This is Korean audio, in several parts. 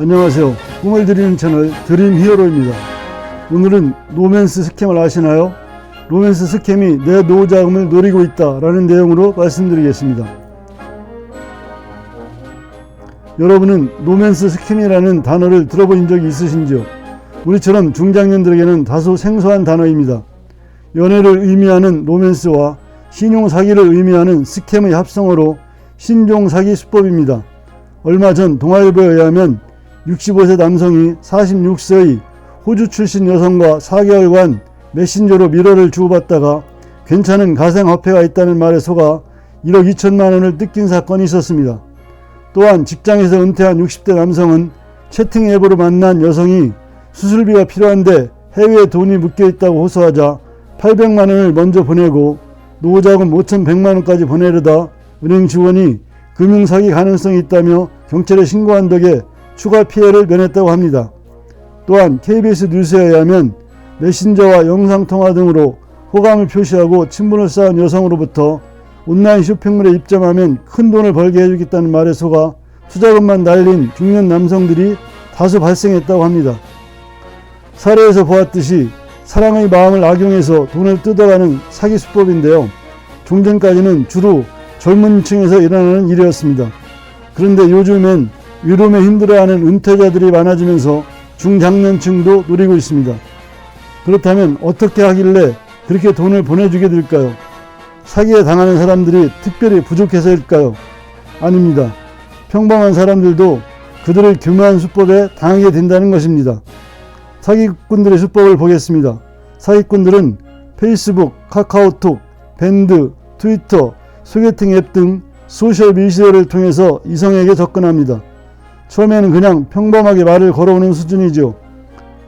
안녕하세요. 꿈을 드리는 채널 드림 히어로입니다. 오늘은 로맨스 스캠을 아시나요? 로맨스 스캠이 내 노후 자금을 노리고 있다 라는 내용으로 말씀드리겠습니다. 여러분은 로맨스 스캠이라는 단어를 들어본 적이 있으신지요? 우리처럼 중장년들에게는 다소 생소한 단어입니다. 연애를 의미하는 로맨스와 신용사기를 의미하는 스캠의 합성어로 신종사기 수법입니다. 얼마 전 동아일보에 의하면 65세 남성이 46세의 호주 출신 여성과 4개월간 메신저로 미러를 주고받다가 괜찮은 가상화폐가 있다는 말에 속아 1억 2천만 원을 뜯긴 사건이 있었습니다. 또한 직장에서 은퇴한 60대 남성은 채팅 앱으로 만난 여성이 수술비가 필요한데 해외에 돈이 묶여있다고 호소하자 800만 원을 먼저 보내고 노후자금 5,100만 원까지 보내려다 은행 직원이 금융사기 가능성이 있다며 경찰에 신고한 덕에 추가 피해를 면했다고 합니다. 또한 KBS 뉴스에 의하면 메신저와 영상통화 등으로 호감을 표시하고 친분을 쌓은 여성으로부터 온라인 쇼핑몰에 입점하면 큰 돈을 벌게 해주겠다는 말에 속아 투자금만 날린 중년 남성들이 다수 발생했다고 합니다. 사례에서 보았듯이 사랑의 마음을 악용해서 돈을 뜯어가는 사기 수법인데요. 종전까지는 주로 젊은 층에서 일어나는 일이었습니다. 그런데 요즘엔 위로에 힘들어하는 은퇴자들이 많아지면서 중장년층도 노리고 있습니다. 그렇다면 어떻게 하길래 그렇게 돈을 보내주게 될까요? 사기에 당하는 사람들이 특별히 부족해서일까요? 아닙니다. 평범한 사람들도 그들의 교묘한 수법에 당하게 된다는 것입니다. 사기꾼들의 수법을 보겠습니다. 사기꾼들은 페이스북, 카카오톡, 밴드, 트위터, 소개팅 앱 등 소셜미디어를 통해서 이성에게 접근합니다. 처음에는 그냥 평범하게 말을 걸어오는 수준이죠.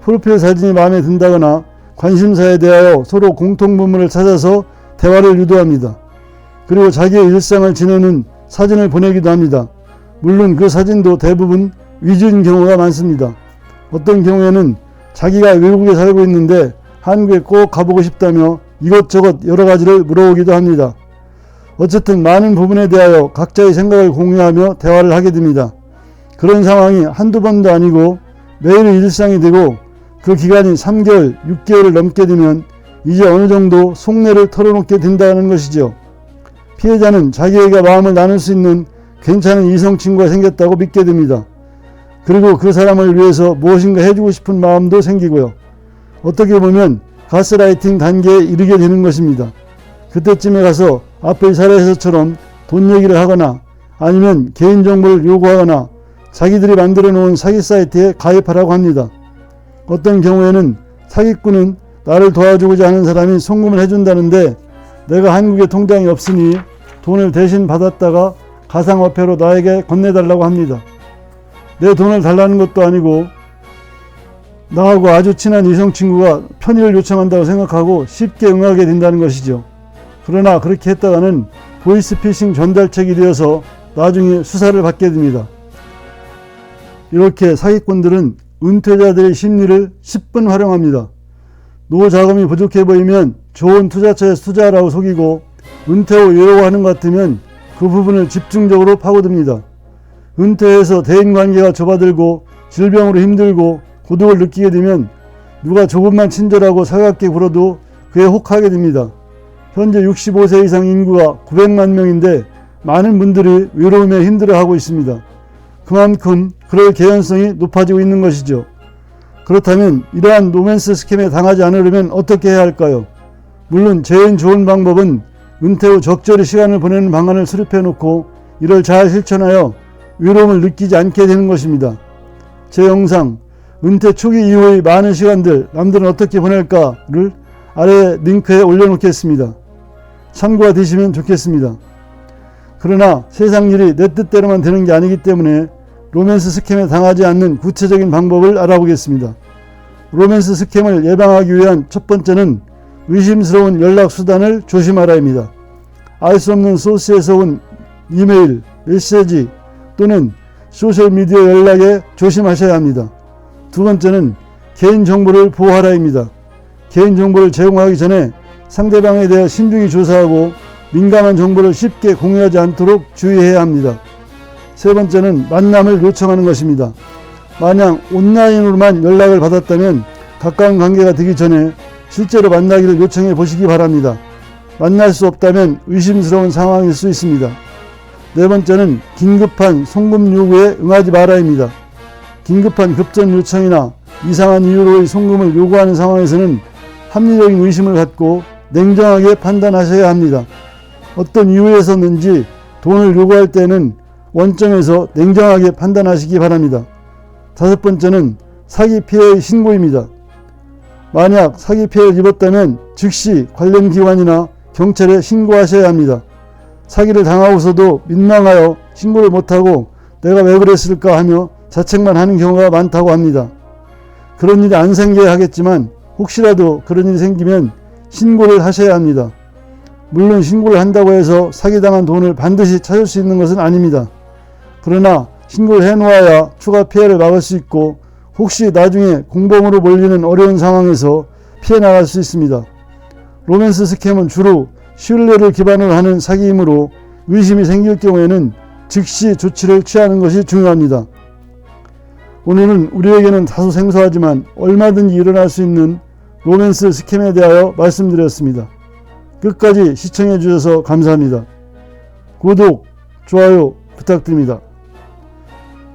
프로필 사진이 마음에 든다거나 관심사에 대하여 서로 공통분모를 찾아서 대화를 유도합니다. 그리고 자기의 일상을 지내는 사진을 보내기도 합니다. 물론 그 사진도 대부분 위주인 경우가 많습니다. 어떤 경우에는 자기가 외국에 살고 있는데 한국에 꼭 가보고 싶다며 이것저것 여러 가지를 물어보기도 합니다. 어쨌든 많은 부분에 대하여 각자의 생각을 공유하며 대화를 하게 됩니다. 그런 상황이 한두 번도 아니고 매일의 일상이 되고 그 기간이 3개월, 6개월을 넘게 되면 이제 어느 정도 속내를 털어놓게 된다는 것이죠. 피해자는 자기에게 마음을 나눌 수 있는 괜찮은 이성 친구가 생겼다고 믿게 됩니다. 그리고 그 사람을 위해서 무엇인가 해주고 싶은 마음도 생기고요. 어떻게 보면 가스라이팅 단계에 이르게 되는 것입니다. 그때쯤에 가서 앞의 사례에서처럼 돈 얘기를 하거나 아니면 개인정보를 요구하거나 자기들이 만들어 놓은 사기 사이트에 가입하라고 합니다. 어떤 경우에는 사기꾼은 나를 도와주고자 하는 사람이 송금을 해준다는데 내가 한국에 통장이 없으니 돈을 대신 받았다가 가상화폐로 나에게 건네달라고 합니다. 내 돈을 달라는 것도 아니고 나하고 아주 친한 이성친구가 편의를 요청한다고 생각하고 쉽게 응하게 된다는 것이죠. 그러나 그렇게 했다가는 보이스피싱 전달책이 되어서 나중에 수사를 받게 됩니다. 이렇게 사기꾼들은 은퇴자들의 심리를 10분 활용합니다. 노후 자금이 부족해 보이면 좋은 투자처에 투자하라고 속이고 은퇴 후 외로워하는 것 같으면 그 부분을 집중적으로 파고듭니다. 은퇴해서 대인관계가 좁아들고 질병으로 힘들고 고독을 느끼게 되면 누가 조금만 친절하고 살갑게 굴어도 그에 혹하게 됩니다. 현재 65세 이상 인구가 900만 명인데 많은 분들이 외로움에 힘들어하고 있습니다. 그만큼 그럴 개연성이 높아지고 있는 것이죠. 그렇다면 이러한 로맨스 스캠에 당하지 않으려면 어떻게 해야 할까요? 물론 제일 좋은 방법은 은퇴 후 적절히 시간을 보내는 방안을 수립해 놓고 이를 잘 실천하여 외로움을 느끼지 않게 되는 것입니다. 제 영상 은퇴 초기 이후의 많은 시간들 남들은 어떻게 보낼까를 아래 링크에 올려놓겠습니다. 참고가 되시면 좋겠습니다. 그러나 세상 일이 내 뜻대로만 되는 게 아니기 때문에 로맨스 스캠에 당하지 않는 구체적인 방법을 알아보겠습니다. 로맨스 스캠을 예방하기 위한 첫 번째는 의심스러운 연락수단을 조심하라입니다. 알 수 없는 소스에서 온 이메일, 메시지 또는 소셜미디어 연락에 조심하셔야 합니다. 두 번째는 개인정보를 보호하라입니다. 개인정보를 제공하기 전에 상대방에 대해 신중히 조사하고 민감한 정보를 쉽게 공유하지 않도록 주의해야 합니다. 세 번째는 만남을 요청하는 것입니다. 만약 온라인으로만 연락을 받았다면 가까운 관계가 되기 전에 실제로 만나기를 요청해 보시기 바랍니다. 만날 수 없다면 의심스러운 상황일 수 있습니다. 네 번째는 긴급한 송금 요구에 응하지 말아입니다. 긴급한 급전 요청이나 이상한 이유로의 송금을 요구하는 상황에서는 합리적인 의심을 갖고 냉정하게 판단하셔야 합니다. 어떤 이유에서든지 돈을 요구할 때는 원점에서 냉정하게 판단하시기 바랍니다. 다섯 번째는 사기 피해의 신고입니다. 만약 사기 피해를 입었다면 즉시 관련 기관이나 경찰에 신고하셔야 합니다. 사기를 당하고서도 민망하여 신고를 못하고 내가 왜 그랬을까 하며 자책만 하는 경우가 많다고 합니다. 그런 일이 안 생겨야 하겠지만 혹시라도 그런 일이 생기면 신고를 하셔야 합니다. 물론 신고를 한다고 해서 사기당한 돈을 반드시 찾을 수 있는 것은 아닙니다. 그러나 신고를 해놓아야 추가 피해를 막을 수 있고 혹시 나중에 공범으로 몰리는 어려운 상황에서 피해 나갈 수 있습니다. 로맨스 스캠은 주로 신뢰를 기반으로 하는 사기이므로 의심이 생길 경우에는 즉시 조치를 취하는 것이 중요합니다. 오늘은 우리에게는 다소 생소하지만 얼마든지 일어날 수 있는 로맨스 스캠에 대하여 말씀드렸습니다. 끝까지 시청해 주셔서 감사합니다. 구독, 좋아요 부탁드립니다.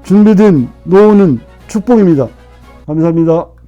준비된 노후는 축복입니다. 감사합니다.